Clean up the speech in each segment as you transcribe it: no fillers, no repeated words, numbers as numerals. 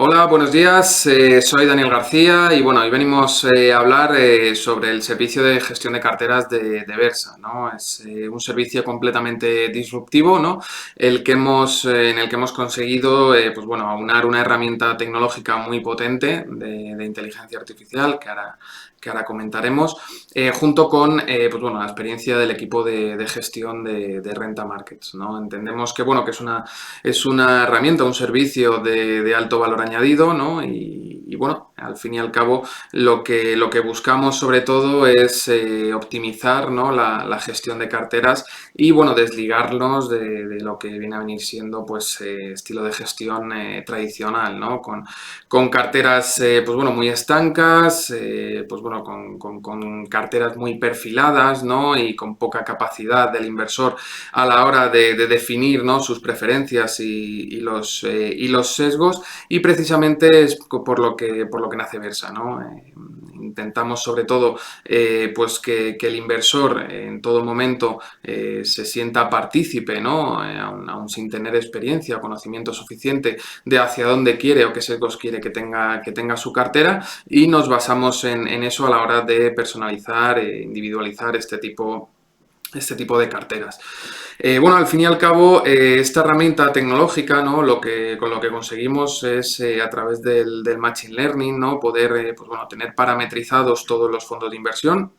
Hola, buenos días. Soy Daniel García y bueno, hoy venimos a hablar sobre el servicio de gestión de carteras de Versa, ¿no? Es un servicio completamente disruptivo, ¿no? En el que hemos conseguido, pues bueno, aunar una herramienta tecnológica muy potente de inteligencia artificial que ahora comentaremos, junto con, pues bueno, la experiencia del equipo de gestión de Renta Markets, ¿no? Entendemos que, bueno, que es una herramienta, un servicio de alto valor añadido, ¿no? Y bueno, al fin y al cabo lo que buscamos sobre todo es optimizar, ¿no? la gestión de carteras y bueno, desligarnos de lo que viene a venir siendo pues estilo de gestión tradicional, ¿no? Con carteras pues bueno, muy estancas, pues bueno, con carteras muy perfiladas, ¿no? Y con poca capacidad del inversor a la hora de definir, ¿no? sus preferencias y los sesgos, y precisamente es por lo que nace Versa, ¿no? Intentamos sobre todo pues que el inversor en todo momento se sienta partícipe, ¿no? Aún sin tener experiencia o conocimiento suficiente de hacia dónde quiere o qué sesgos quiere que tenga su cartera, y nos basamos en eso a la hora de personalizar e individualizar este tipo de carteras. Bueno, al fin y al cabo, esta herramienta tecnológica, ¿no? Con lo que conseguimos es, a través del Machine Learning, ¿no? Poder, pues bueno, tener parametrizados todos los fondos de inversión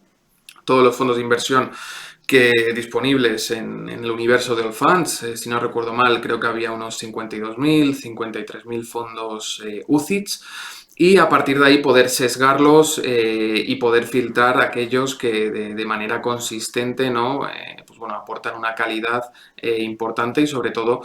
que disponibles en el universo de Allfunds. Si no recuerdo mal, creo que había unos 52.000, 53.000 fondos UCITS, y a partir de ahí poder sesgarlos y poder filtrar aquellos que de manera consistente, ¿no? Pues bueno, aportan una calidad importante y sobre todo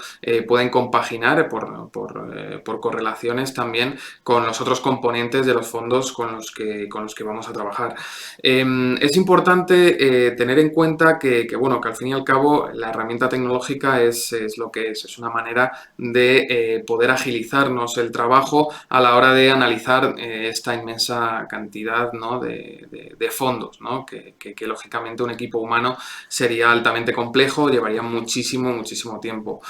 pueden compaginar por correlaciones también con los otros componentes de los fondos con los que vamos a trabajar. Es importante tener en cuenta bueno, que al fin y al cabo la herramienta tecnológica es lo que es una manera de poder agilizarnos el trabajo a la hora de analizar esta inmensa cantidad, ¿no? de fondos, ¿no? Que lógicamente un equipo humano sería altamente complejo, llevaría muchísimo tiempo.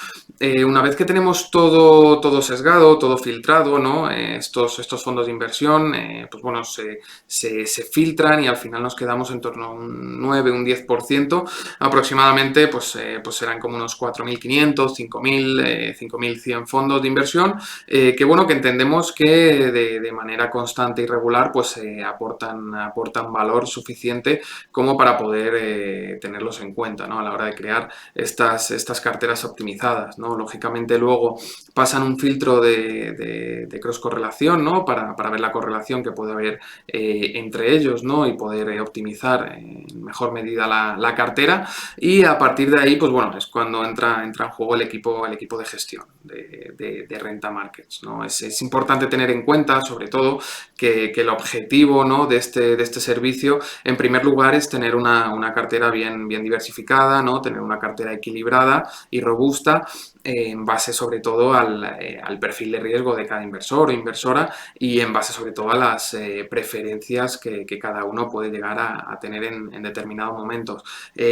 Una vez que tenemos todo sesgado, todo filtrado, ¿no? Estos fondos de inversión, pues bueno, se filtran y al final nos quedamos en torno a un 9, un 10% aproximadamente, pues serán como unos 4.500, 5.000, 5.100 fondos de inversión, que bueno, que entendemos que de manera constante y regular pues aportan valor suficiente como para poder tenerlos en cuenta, ¿no? A la hora de crear estas carteras optimizadas, ¿no? Lógicamente luego pasan un filtro de cross correlación, ¿no? Para ver la correlación que puede haber entre ellos, ¿no? Y poder optimizar en mejor medida la cartera, y a partir de ahí, pues bueno, es cuando entra en juego el equipo de gestión de Renta Markets, ¿no? Es importante tener en cuenta, sobre todo, que el objetivo, ¿no? de este servicio, en primer lugar, es tener una cartera bien diversificada, ¿no? Tener una cartera equilibrada y robusta, en base sobre todo al perfil de riesgo de cada inversor o inversora, y en base sobre todo a las preferencias que cada uno puede llegar a tener en determinados momentos.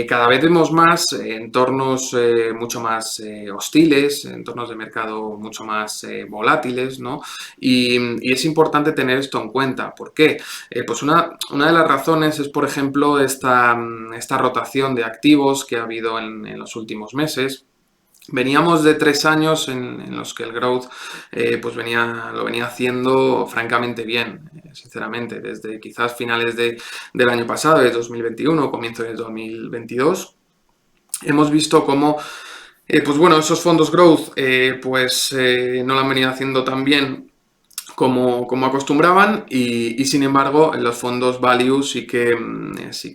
Cada vez vemos más entornos mucho más hostiles, entornos de mercado mucho más volátiles, ¿no? Y es importante tener esto en cuenta. ¿Por qué? Pues una de las razones es, por ejemplo, esta rotación de activos que ha habido en los últimos meses. Veníamos de 3 años en los que el growth pues lo venía haciendo francamente bien, sinceramente, desde quizás finales del año pasado, de 2021, comienzo de 2022. Hemos visto cómo pues bueno, esos fondos growth pues no lo han venido haciendo tan bien como acostumbraban, y sin embargo los fondos value sí que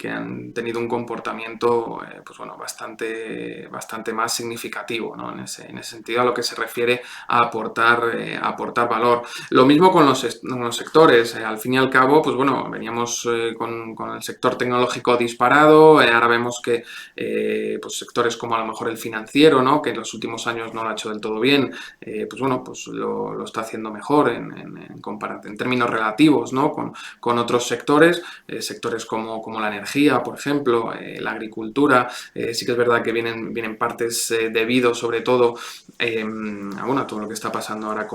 han tenido un comportamiento pues bueno, bastante más significativo, ¿no? En ese sentido, a lo que se refiere a aportar valor. Lo mismo con los sectores. Al fin y al cabo, pues bueno, veníamos con el sector tecnológico disparado. Ahora vemos que pues sectores como a lo mejor el financiero, ¿no? Que en los últimos años no lo ha hecho del todo bien, pues bueno, pues lo está haciendo mejor en en términos relativos, ¿no? Con otros sectores, sectores como la energía, por ejemplo, la agricultura. Sí que es verdad que vienen partes debido sobre todo a todo lo que está pasando ahora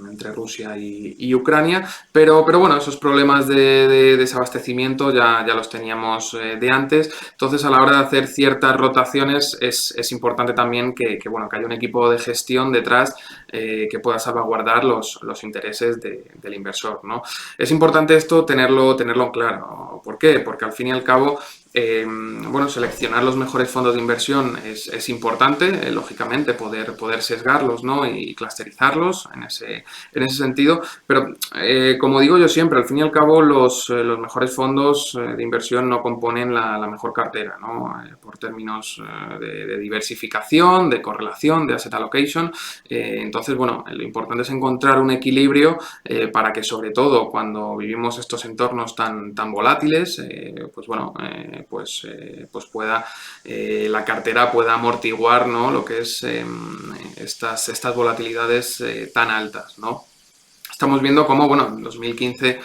entre Rusia y Ucrania, pero bueno, esos problemas de desabastecimiento ya los teníamos de antes. Entonces, a la hora de hacer ciertas rotaciones es importante también que haya un equipo de gestión detrás que pueda salvaguardar los intereses del inversor, ¿no? Es importante esto tenerlo claro. ¿Por qué? Porque al fin y al cabo, seleccionar los mejores fondos de inversión es importante, lógicamente, poder sesgarlos, ¿no? Y clusterizarlos en ese sentido, pero como digo yo siempre, al fin y al cabo los mejores fondos de inversión no componen la mejor cartera, ¿no? Por términos de diversificación, de correlación, de asset allocation. Entonces, bueno, lo importante es encontrar un equilibrio para que, sobre todo cuando vivimos estos entornos tan volátiles, pueda la cartera pueda amortiguar, ¿no? Lo que es estas volatilidades tan altas, ¿no? Estamos viendo cómo, en 2015,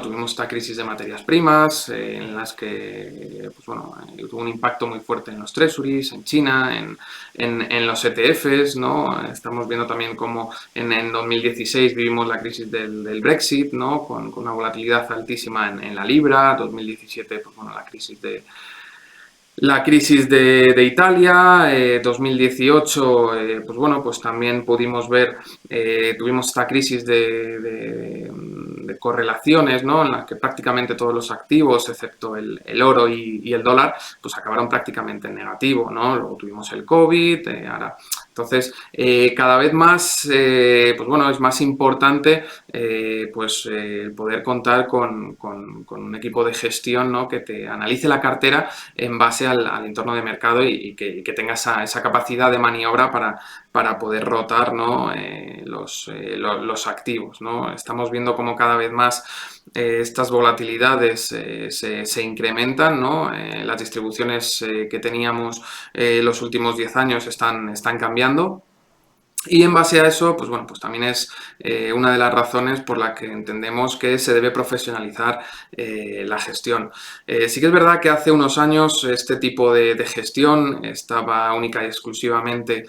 tuvimos esta crisis de materias primas, en las que, tuvo un impacto muy fuerte en los treasuries, en China, en los ETFs, ¿no? Estamos viendo también cómo en 2016 vivimos la crisis del Brexit, ¿no? Con una volatilidad altísima en la libra, 2017, la crisis de Italia, 2018, también pudimos ver, tuvimos esta crisis de correlaciones, ¿no? En la que prácticamente todos los activos, excepto el oro y el dólar, pues acabaron prácticamente en negativo, ¿no? Luego tuvimos el COVID, ahora... Entonces, cada vez más, es más importante poder contar con un equipo de gestión, ¿no? Que te analice la cartera en base al entorno de mercado y que tenga esa capacidad de maniobra para poder rotar, ¿no? los activos, ¿no? Estamos viendo cómo cada vez más estas volatilidades se incrementan, ¿no? Las distribuciones que teníamos los últimos 10 años están cambiando. Y en base a eso, pues también es una de las razones por la que entendemos que se debe profesionalizar la gestión. Sí que es verdad que hace unos años este tipo de gestión estaba única y exclusivamente,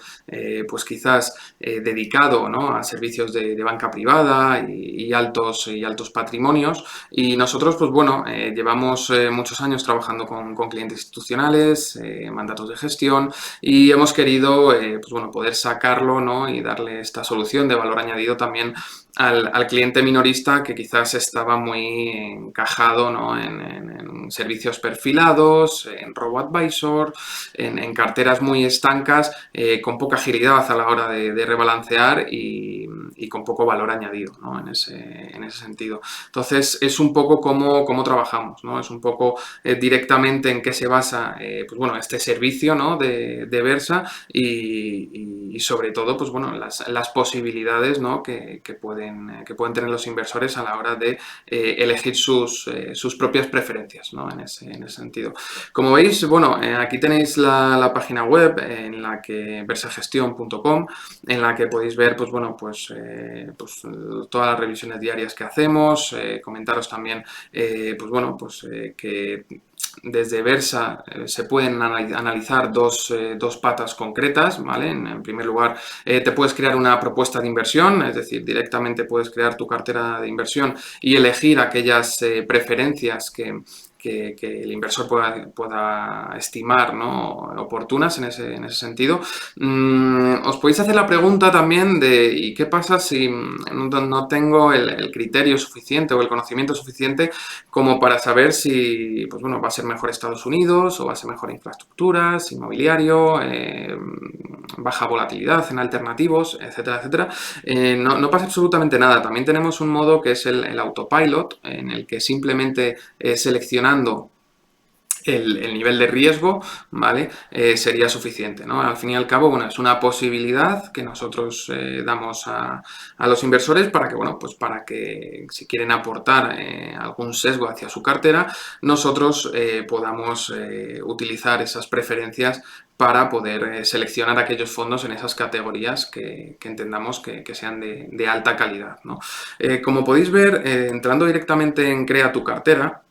pues quizás dedicado, ¿no? A servicios de banca privada y altos patrimonios. Y nosotros, llevamos muchos años trabajando con clientes institucionales, mandatos de gestión, y hemos querido, poder sacarlo, ¿no? Y darle esta solución de valor añadido también al cliente minorista que quizás estaba muy encajado, ¿no? en servicios perfilados, en robo-advisor, en carteras muy estancas, con poca agilidad a la hora de rebalancear y con poco valor añadido, ¿no? En ese sentido. Entonces, es un poco cómo trabajamos, ¿no? Es un poco directamente en qué se basa este servicio, ¿no? de Versa y sobre todo las posibilidades, ¿no? que pueden tener los inversores a la hora de elegir sus propias preferencias, ¿no? en ese sentido. Como veis, aquí tenéis la página web en la que versagestión.com, en la que podéis ver todas las revisiones diarias que hacemos, comentaros también que desde Versa se pueden analizar dos patas concretas, ¿vale? En primer lugar, te puedes crear una propuesta de inversión, es decir, directamente puedes crear tu cartera de inversión y elegir aquellas preferencias que el inversor pueda estimar, ¿no? Oportunas en ese sentido. Os podéis hacer la pregunta también de ¿y qué pasa si no tengo el criterio suficiente o el conocimiento suficiente como para saber si va a ser mejor Estados Unidos o va a ser mejor infraestructuras, inmobiliario, baja volatilidad en alternativos, etcétera, etcétera? No pasa absolutamente nada. También tenemos un modo que es el autopilot, en el que simplemente seleccionando el nivel de riesgo, ¿vale? Sería suficiente, ¿no? Al fin y al cabo, bueno, es una posibilidad que nosotros damos a los inversores para que, bueno, pues para que si quieren aportar algún sesgo hacia su cartera, nosotros podamos utilizar esas preferencias para poder seleccionar aquellos fondos en esas categorías que entendamos que sean de alta calidad, ¿no? Como podéis ver, entrando directamente en Crea tu cartera,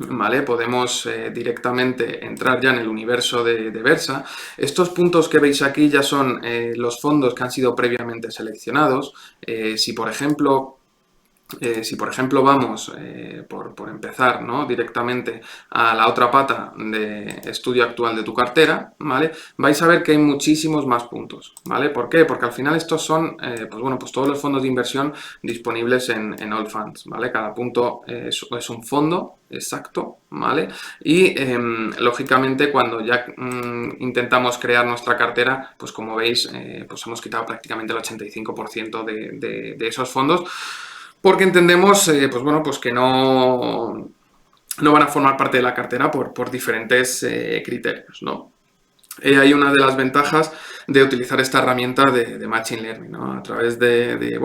¿vale? Podemos directamente entrar ya en el universo de Versa. Estos puntos que veis aquí ya son los fondos que han sido previamente seleccionados. Si por ejemplo vamos, por empezar, ¿no? Directamente a la otra pata de estudio actual de tu cartera, ¿vale? Vais a ver que hay muchísimos más puntos, ¿vale? ¿Por qué? Porque al final estos son, pues bueno, pues todos los fondos de inversión disponibles en Allfunds, ¿vale? Cada punto es un fondo exacto, ¿vale? Y lógicamente cuando ya intentamos crear nuestra cartera, pues como veis, pues hemos quitado prácticamente el 85% de esos fondos, porque entendemos, pues bueno, pues que no van a formar parte de la cartera por diferentes criterios, ¿no? Hay una de las ventajas de utilizar esta herramienta de Machine Learning, ¿no? A través de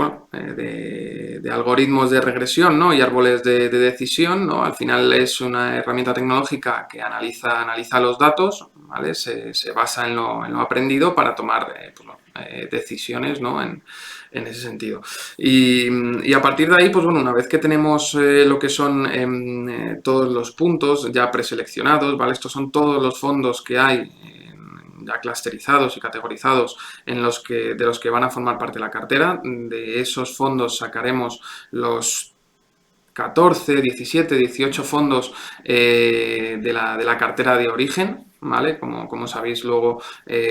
algoritmos de regresión, ¿no? Y árboles de decisión, ¿no? Al final es una herramienta tecnológica que analiza los datos, ¿vale? Se basa en lo aprendido para tomar pues, decisiones, ¿no? En ese sentido. Y a partir de ahí, pues bueno, una vez que tenemos lo que son todos los puntos ya preseleccionados, ¿vale? Estos son todos los fondos que hay ya clusterizados y categorizados de los que van a formar parte de la cartera. De esos fondos sacaremos los 14, 17, 18 fondos de la cartera de origen, ¿vale? Como sabéis luego,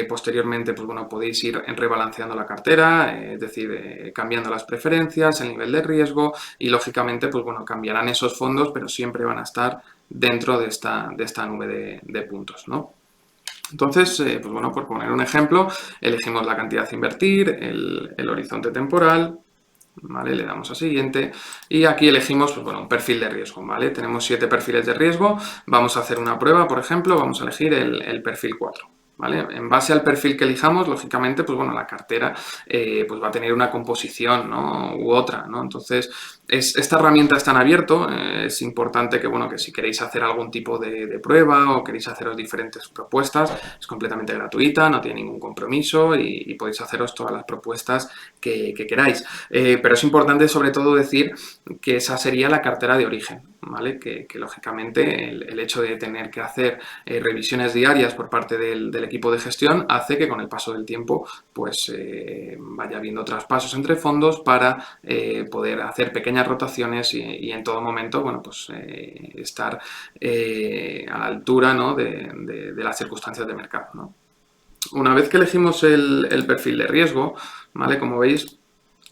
posteriormente, pues bueno, podéis ir rebalanceando la cartera, es decir, cambiando las preferencias, el nivel de riesgo y, lógicamente, pues bueno, cambiarán esos fondos, pero siempre van a estar dentro de esta nube de puntos, ¿no? Entonces, pues bueno, por poner un ejemplo, elegimos la cantidad a invertir, el horizonte temporal, ¿vale? Le damos a siguiente y aquí elegimos, pues bueno, un perfil de riesgo, ¿vale? Tenemos 7 perfiles de riesgo, vamos a hacer una prueba, por ejemplo, vamos a elegir el perfil 4. ¿Vale? En base al perfil que elijamos, lógicamente, pues bueno, la cartera pues va a tener una composición, ¿no? U otra, ¿no? Entonces, esta herramienta está en abierto, es importante que, bueno, que si queréis hacer algún tipo de prueba o queréis haceros diferentes propuestas, es completamente gratuita, no tiene ningún compromiso y podéis haceros todas las propuestas que queráis. Pero es importante, sobre todo, decir que esa sería la cartera de origen, ¿vale? Que lógicamente el hecho de tener que hacer revisiones diarias por parte del equipo de gestión hace que con el paso del tiempo pues vaya habiendo traspasos entre fondos para poder hacer pequeñas rotaciones y en todo momento, bueno, pues estar a la altura, ¿no? de las circunstancias de mercado, ¿no? Una vez que elegimos el perfil de riesgo, ¿vale? Como veis,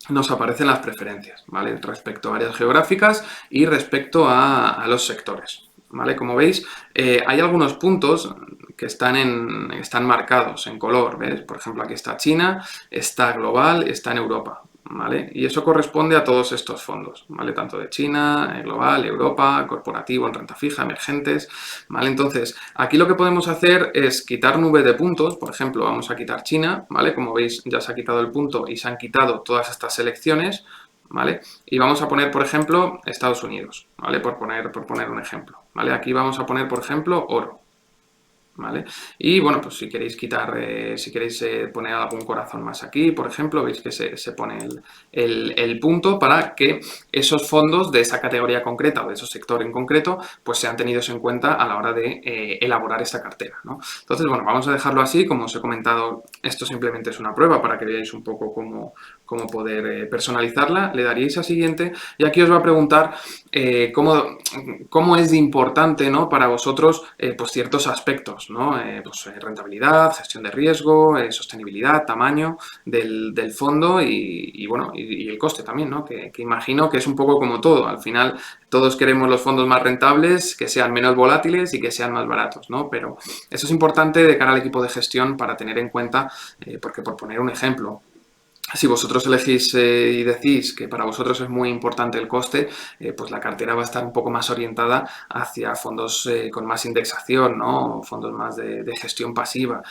nos aparecen las preferencias, ¿vale? Respecto a áreas geográficas y respecto a los sectores, ¿vale? Como veis, hay algunos puntos que están marcados en color, ¿ves? Por ejemplo, aquí está China, está global, está en Europa, ¿vale? Y eso corresponde a todos estos fondos, ¿vale? Tanto de China, global, Europa, corporativo, en renta fija, emergentes, ¿vale? Entonces, aquí lo que podemos hacer es quitar nube de puntos, por ejemplo, vamos a quitar China, ¿vale? Como veis, ya se ha quitado el punto y se han quitado todas estas selecciones, ¿vale? Y vamos a poner, por ejemplo, Estados Unidos, ¿vale? Por poner un ejemplo, ¿vale? Aquí vamos a poner, por ejemplo, oro, ¿vale? Y bueno, pues si queréis quitar, si queréis poner algún corazón más aquí, por ejemplo, veis que se pone el punto para que esos fondos de esa categoría concreta o de ese sector en concreto, pues sean tenidos en cuenta a la hora de elaborar esta cartera, ¿no? Entonces, bueno, vamos a dejarlo así. Como os he comentado, esto simplemente es una prueba para que veáis un poco cómo poder personalizarla. Le daríais a siguiente y aquí os va a preguntar cómo es de importante, ¿no? Para vosotros pues ciertos aspectos, ¿no? Pues rentabilidad, gestión de riesgo, sostenibilidad, tamaño del fondo y bueno, y el coste también, ¿no? Que imagino que es un poco como todo. Al final todos queremos los fondos más rentables, que sean menos volátiles y que sean más baratos, ¿no? Pero eso es importante de cara al equipo de gestión para tener en cuenta, porque por poner un ejemplo, Si vosotros elegís y decís que para vosotros es muy importante el coste, pues la cartera va a estar un poco más orientada hacia fondos con más indexación, ¿no? Fondos más de gestión pasiva.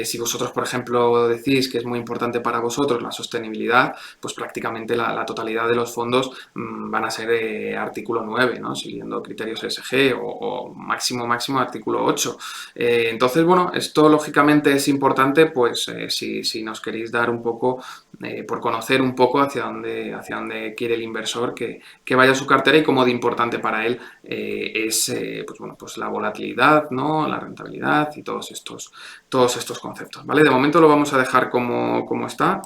Si vosotros, por ejemplo, decís que es muy importante para vosotros la sostenibilidad, pues prácticamente la totalidad de los fondos van a ser artículo 9, ¿no? Siguiendo criterios ESG o máximo artículo 8. Entonces, bueno, esto lógicamente es importante, pues si nos queréis dar un poco por conocer un poco hacia dónde quiere el inversor que vaya su cartera y cómo de importante para él es pues, bueno, pues la volatilidad, ¿no? La rentabilidad y todos estos conceptos, ¿vale? De momento lo vamos a dejar como está.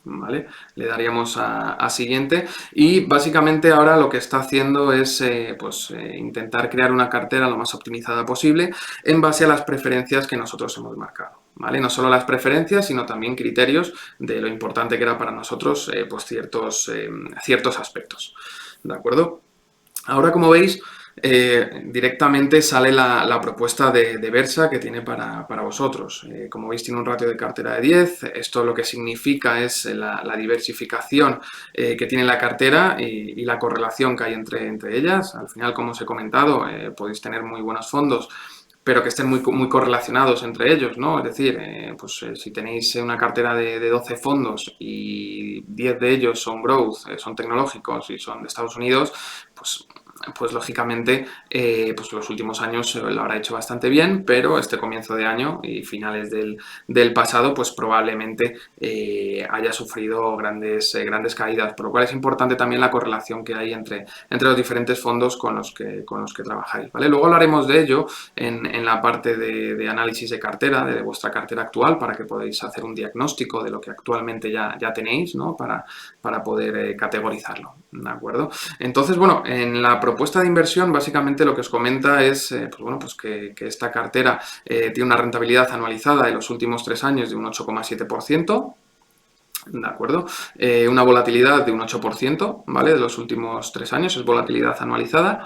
¿Vale? Le daríamos a siguiente y básicamente ahora lo que está haciendo es pues, intentar crear una cartera lo más optimizada posible en base a las preferencias que nosotros hemos marcado. ¿Vale? No solo las preferencias, sino también criterios de lo importante que era para nosotros pues ciertos aspectos. ¿De acuerdo? Ahora, como veis, directamente sale la propuesta de Versa que tiene para vosotros. Como veis, tiene un ratio de cartera de 10. Esto lo que significa es la diversificación que tiene la cartera y la correlación que hay entre ellas. Al final, como os he comentado, podéis tener muy buenos fondos, pero que estén muy correlacionados entre ellos, ¿no? Es decir, si tenéis una cartera de 12 fondos y 10 de ellos son growth, son tecnológicos y son de Estados Unidos, pues lógicamente pues los últimos años lo habrá hecho bastante bien, pero este comienzo de año y finales del pasado pues probablemente haya sufrido grandes caídas, por lo cual es importante también la correlación que hay entre los diferentes fondos con los que trabajáis, ¿vale? Luego hablaremos de ello en la parte de análisis de cartera, de vuestra cartera actual, para que podáis hacer un diagnóstico de lo que actualmente ya tenéis, ¿no? Para poder categorizarlo, ¿de acuerdo? Entonces, bueno, en la propuesta de inversión básicamente lo que os comenta es pues que esta cartera tiene una rentabilidad anualizada de los últimos 3 años de un 8,7%. ¿De acuerdo? Una volatilidad de un 8%, ¿vale? De los últimos 3 años, es volatilidad anualizada.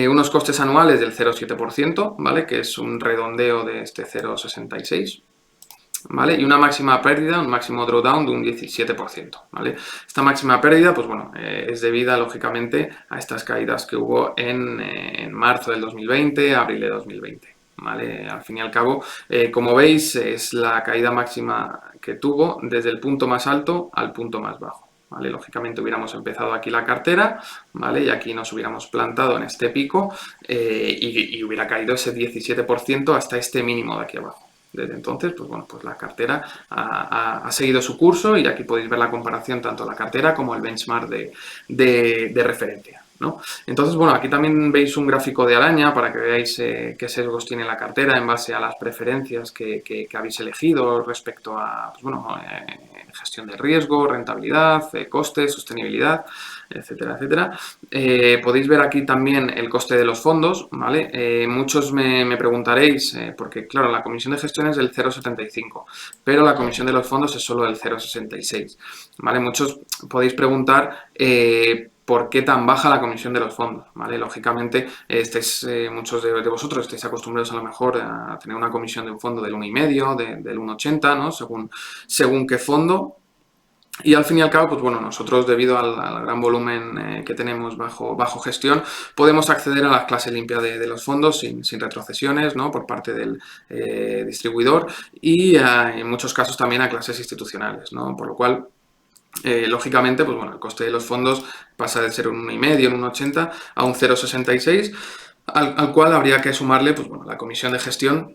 Unos costes anuales del 0,7%, ¿vale? Que es un redondeo de este 0,66%. ¿Vale? Y una máxima pérdida, un máximo drawdown de un 17%, ¿vale? Esta máxima pérdida, pues bueno, es debida, lógicamente, a estas caídas que hubo en marzo del 2020, abril de 2020, ¿vale? Al fin y al cabo, como veis, es la caída máxima que tuvo desde el punto más alto al punto más bajo, ¿vale? Lógicamente hubiéramos empezado aquí la cartera, ¿vale? Y aquí nos hubiéramos plantado en este pico y hubiera caído ese 17% hasta este mínimo de aquí abajo. Desde entonces, pues bueno, pues la cartera ha seguido su curso y aquí podéis ver la comparación tanto la cartera como el benchmark de referencia, ¿no? Entonces, bueno, aquí también veis un gráfico de araña para que veáis qué sesgos tiene la cartera en base a las preferencias que habéis elegido respecto a, pues bueno, gestión de riesgo, rentabilidad, costes, sostenibilidad, etcétera, etcétera. Podéis ver aquí también el coste de los fondos, ¿vale? Muchos me preguntaréis, porque claro, la comisión de gestión es del 0,75, pero la comisión de los fondos es solo del 0,66, ¿vale? Muchos podéis preguntar por qué tan baja la comisión de los fondos, ¿vale? Lógicamente, muchos de vosotros estáis acostumbrados a lo mejor a tener una comisión de un fondo del 1,5, del 1,80, ¿no? Según qué fondo. Y al fin y al cabo, pues bueno, nosotros debido al gran volumen que tenemos bajo gestión, podemos acceder a la clase limpia de los fondos sin retrocesiones, ¿no? Por parte del distribuidor y en muchos casos también a clases institucionales, ¿no? Por lo cual, lógicamente, pues bueno, el coste de los fondos pasa de ser un 1,5, un 1,80 a un 0,66, al cual habría que sumarle, pues bueno, la comisión de gestión,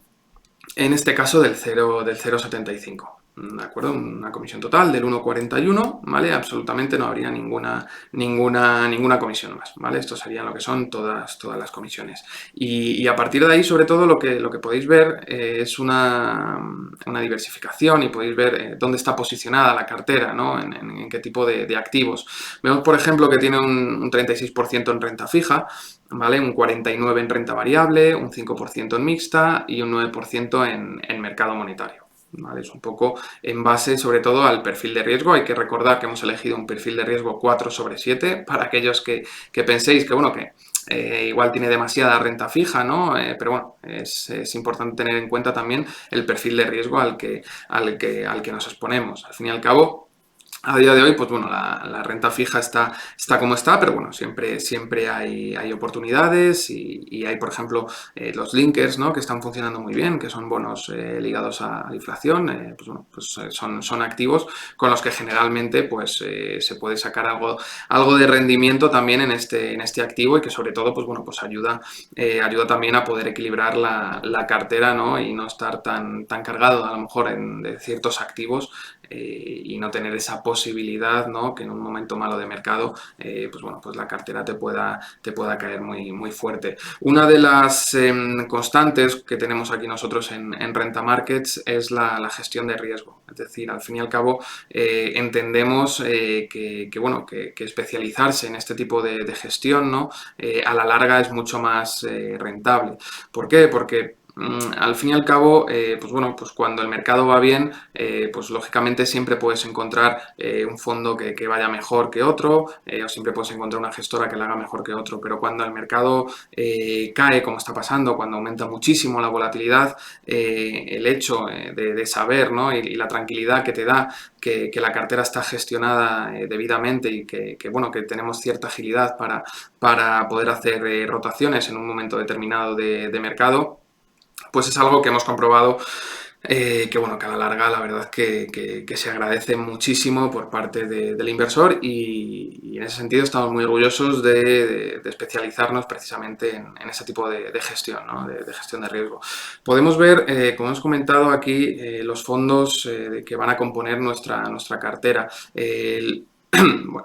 en este caso del 0,75. ¿De acuerdo? Una comisión total del 1,41, ¿vale? Absolutamente no habría ninguna comisión más, ¿vale? Esto serían lo que son todas las comisiones. Y a partir de ahí, sobre todo, lo que podéis ver es una diversificación y podéis ver dónde está posicionada la cartera, ¿no? En qué tipo de activos. Vemos, por ejemplo, que tiene un 36% en renta fija, ¿vale? Un 49% en renta variable, un 5% en mixta y un 9% en mercado monetario. ¿Vale? Es un poco en base sobre todo al perfil de riesgo. Hay que recordar que hemos elegido un perfil de riesgo 4/7 para aquellos que penséis que, bueno, que igual tiene demasiada renta fija, ¿no? Pero bueno, es importante tener en cuenta también el perfil de riesgo al que nos exponemos. Al fin y al cabo, A día de hoy, pues bueno, la renta fija está como está, pero bueno, siempre hay oportunidades y hay, por ejemplo, los linkers, ¿no? Que están funcionando muy bien, que son bonos ligados a la inflación, pues bueno, pues son activos con los que generalmente pues se puede sacar algo de rendimiento también en este activo y que sobre todo, pues bueno, pues ayuda también a poder equilibrar la cartera, ¿no? Y no estar tan cargado a lo mejor de ciertos activos y no tener esa posibilidad, ¿no? Que en un momento malo de mercado, pues bueno, pues la cartera te pueda caer muy fuerte. Una de las constantes que tenemos aquí nosotros en Renta Markets es la gestión de riesgo. Es decir, al fin y al cabo entendemos bueno, que especializarse en este tipo de gestión, ¿no? A la larga es mucho más rentable. ¿Por qué? Porque al fin y al cabo, pues bueno, pues cuando el mercado va bien, pues lógicamente siempre puedes encontrar un fondo que vaya mejor que otro, o siempre puedes encontrar una gestora que la haga mejor que otro, pero cuando el mercado cae, como está pasando, cuando aumenta muchísimo la volatilidad, el hecho de saber, ¿no? y la tranquilidad que te da que la cartera está gestionada debidamente y bueno, que tenemos cierta agilidad para poder hacer rotaciones en un momento determinado de mercado, pues es algo que hemos comprobado que bueno, que a la larga la verdad que se agradece muchísimo por parte del inversor y en ese sentido estamos muy orgullosos de especializarnos precisamente en ese tipo de gestión, ¿no? de gestión de riesgo. Podemos ver, como hemos comentado aquí, los fondos que van a componer nuestra cartera.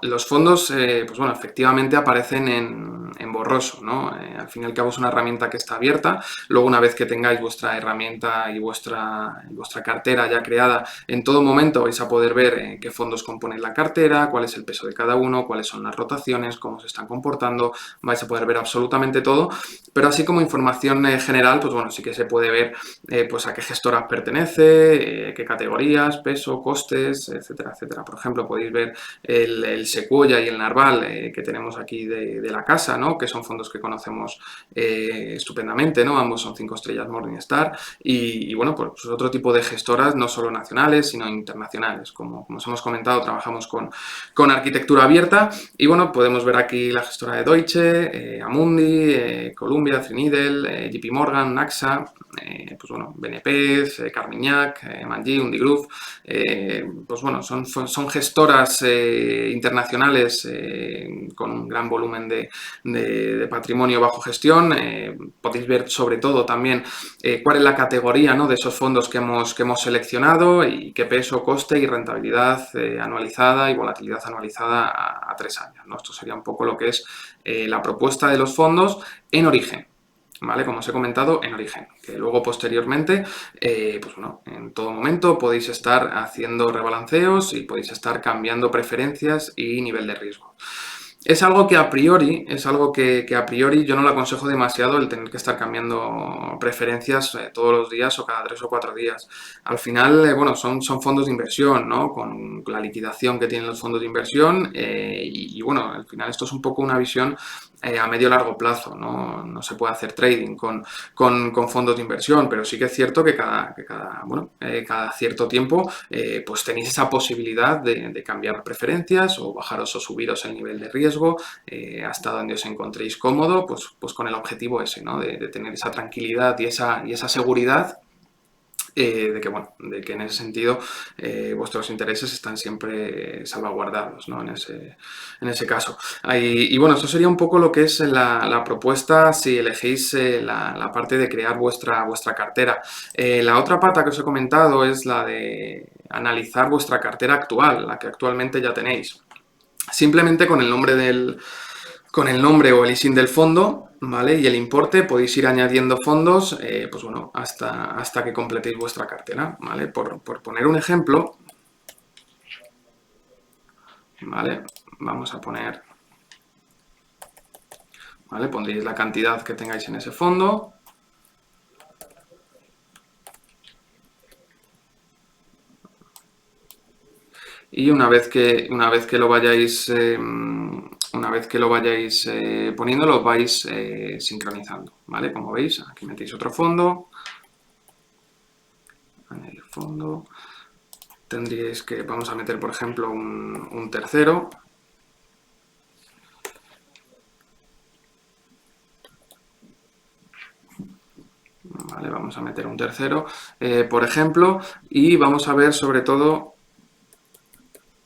Los fondos, pues bueno, efectivamente aparecen en borroso, ¿no? Al fin y al cabo es una herramienta que está abierta. Luego, una vez que tengáis vuestra herramienta y vuestra cartera ya creada, en todo momento vais a poder ver qué fondos componen la cartera, cuál es el peso de cada uno, cuáles son las rotaciones, cómo se están comportando, vais a poder ver absolutamente todo, pero así como información general, pues bueno, sí que se puede ver pues a qué gestoras pertenece, qué categorías, peso, costes, etcétera, etcétera. Por ejemplo, podéis ver el Sequoia y el Narval que tenemos aquí de la casa, ¿no? Que son fondos que conocemos estupendamente, ¿no? Ambos son 5 estrellas Morningstar y bueno, pues otro tipo de gestoras, no solo nacionales, sino internacionales. Como os hemos comentado, trabajamos con arquitectura abierta y bueno, podemos ver aquí la gestora de Deutsche, Amundi, Columbia, Trinidad, JP Morgan, AXA, pues bueno, BNP, Carmignac, Manji, Undigroup, pues bueno, son gestoras internacionales con un gran volumen de patrimonio bajo gestión. Podéis ver sobre todo también cuál es la categoría, ¿no? de esos fondos que hemos seleccionado y qué peso, coste y rentabilidad anualizada y volatilidad anualizada a 3 años, ¿no? Esto sería un poco lo que es la propuesta de los fondos en origen. ¿Vale? Como os he comentado, en origen, que luego posteriormente, pues bueno, en todo momento podéis estar haciendo rebalanceos y podéis estar cambiando preferencias y nivel de riesgo. Es algo que a priori yo no lo aconsejo demasiado el tener que estar cambiando preferencias todos los días o cada 3 o 4 días. Al final, bueno, son fondos de inversión, ¿no? Con la liquidación que tienen los fondos de inversión y bueno, al final esto es un poco una visión a medio largo plazo, ¿no? No se puede hacer trading con fondos de inversión, pero sí que es cierto que cada cierto tiempo pues tenéis esa posibilidad de cambiar preferencias o bajaros o subiros el nivel de riesgo hasta donde os encontréis cómodo, pues con el objetivo ese, ¿no? De tener esa tranquilidad y esa seguridad de que en ese sentido vuestros intereses están siempre salvaguardados, ¿no? en ese caso. Y bueno, esto sería un poco lo que es la propuesta si elegís la parte de crear vuestra cartera. La otra pata que os he comentado es la de analizar vuestra cartera actual, la que actualmente ya tenéis. Simplemente con el nombre o el ISIN del fondo, ¿vale? Y el importe, podéis ir añadiendo fondos, pues bueno, hasta que completéis vuestra cartera, ¿vale? Por poner un ejemplo, ¿vale? Vamos a poner, ¿vale? Pondréis la cantidad que tengáis en ese fondo. Y una vez que lo vayáis poniendo, lo vais sincronizando, ¿vale? Como veis, aquí metéis otro fondo, añadir fondo, tendríais que, vamos a meter por ejemplo un tercero. Vale, vamos a meter un tercero, por ejemplo, y vamos a ver sobre todo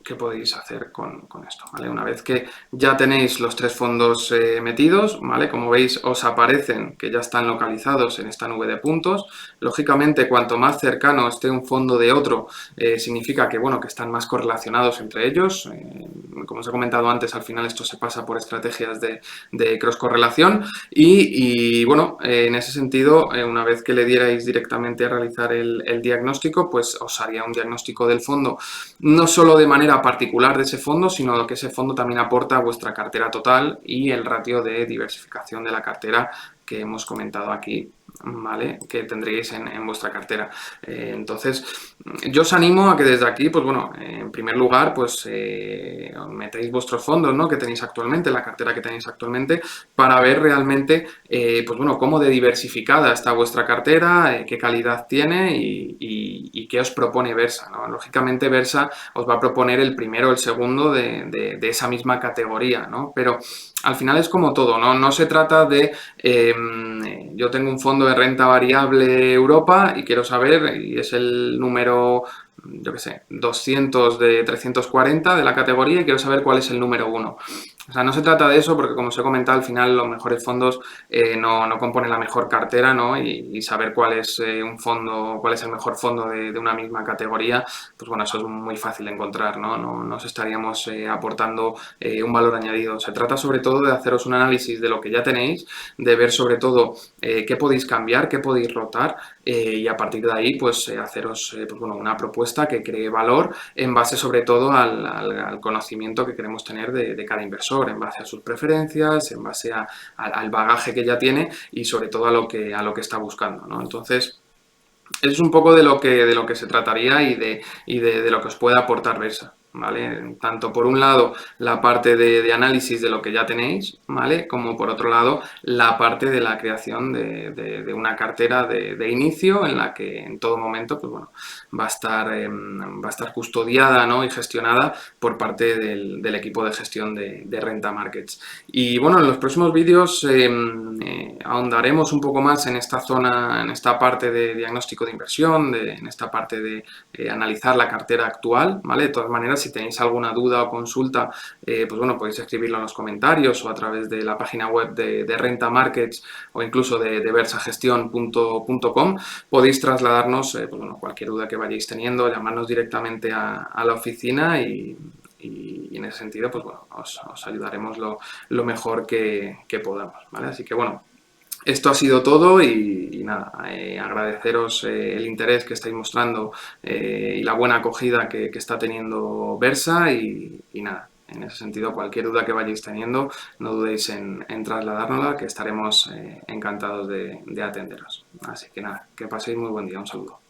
qué podéis hacer con esto, ¿vale? Una vez que ya tenéis los tres fondos metidos, ¿vale? Como veis, os aparecen que ya están localizados en esta nube de puntos. Lógicamente, cuanto más cercano esté un fondo de otro, significa que, bueno, que están más correlacionados entre ellos. Como os he comentado antes, al final esto se pasa por estrategias de cross-correlación y, bueno, en ese sentido, una vez que le dierais directamente a realizar el diagnóstico, pues os haría un diagnóstico del fondo, no solo de manera particular de ese fondo, sino que ese fondo también aporta a vuestra cartera total y el ratio de diversificación de la cartera que hemos comentado aquí, ¿vale? Que tendréis en vuestra cartera. Entonces, yo os animo a que desde aquí, pues bueno, en primer lugar, pues metéis vuestros fondos, ¿no? Que tenéis actualmente, la cartera que tenéis actualmente, para ver realmente, pues bueno, cómo de diversificada está vuestra cartera, qué calidad tiene y qué os propone Versa, ¿no? Lógicamente, Versa os va a proponer el primero o el segundo de esa misma categoría, ¿no? Pero al final es como todo, ¿no? No se trata de yo tengo un fondo de renta variable Europa y quiero saber, y es el número, yo qué sé, 200 de 340 de la categoría y quiero saber cuál es el número uno. O sea, no se trata de eso porque, como os he comentado, al final los mejores fondos no componen la mejor cartera, ¿no? Y saber cuál es un fondo, cuál es el mejor fondo de una misma categoría, pues bueno, eso es muy fácil de encontrar, ¿no? No nos estaríamos aportando un valor añadido. Se trata sobre todo de haceros un análisis de lo que ya tenéis, de ver sobre todo qué podéis cambiar, qué podéis rotar y a partir de ahí, pues haceros pues, bueno, una propuesta que cree valor en base sobre todo al conocimiento que queremos tener de cada inversor, en base a sus preferencias, en base al bagaje que ya tiene y sobre todo a lo que está buscando, ¿no? Entonces, es un poco de lo que se trataría y de lo que os puede aportar Versa, ¿vale? Tanto por un lado la parte de análisis de lo que ya tenéis, ¿vale? Como por otro lado la parte de la creación de una cartera de inicio en la que en todo momento, pues bueno, va a estar custodiada, ¿no? Y gestionada por parte del equipo de gestión de Renta Markets. Y bueno, en los próximos vídeos ahondaremos un poco más en esta zona, en esta parte de diagnóstico de inversión, en esta parte de analizar la cartera actual, ¿vale? De todas maneras, si tenéis alguna duda o consulta, pues bueno, podéis escribirlo en los comentarios o a través de la página web de Renta Markets o incluso de versagestión.com. Podéis trasladarnos pues bueno, cualquier duda que vayáis teniendo, llamarnos directamente a la oficina y en ese sentido, pues bueno, os ayudaremos lo mejor que podamos, ¿vale? Así que bueno, esto ha sido todo y nada, agradeceros el interés que estáis mostrando y la buena acogida que está teniendo Versa y nada, en ese sentido, cualquier duda que vayáis teniendo, no dudéis en trasladárnosla, que estaremos encantados de atenderos. Así que nada, que paséis muy buen día, un saludo.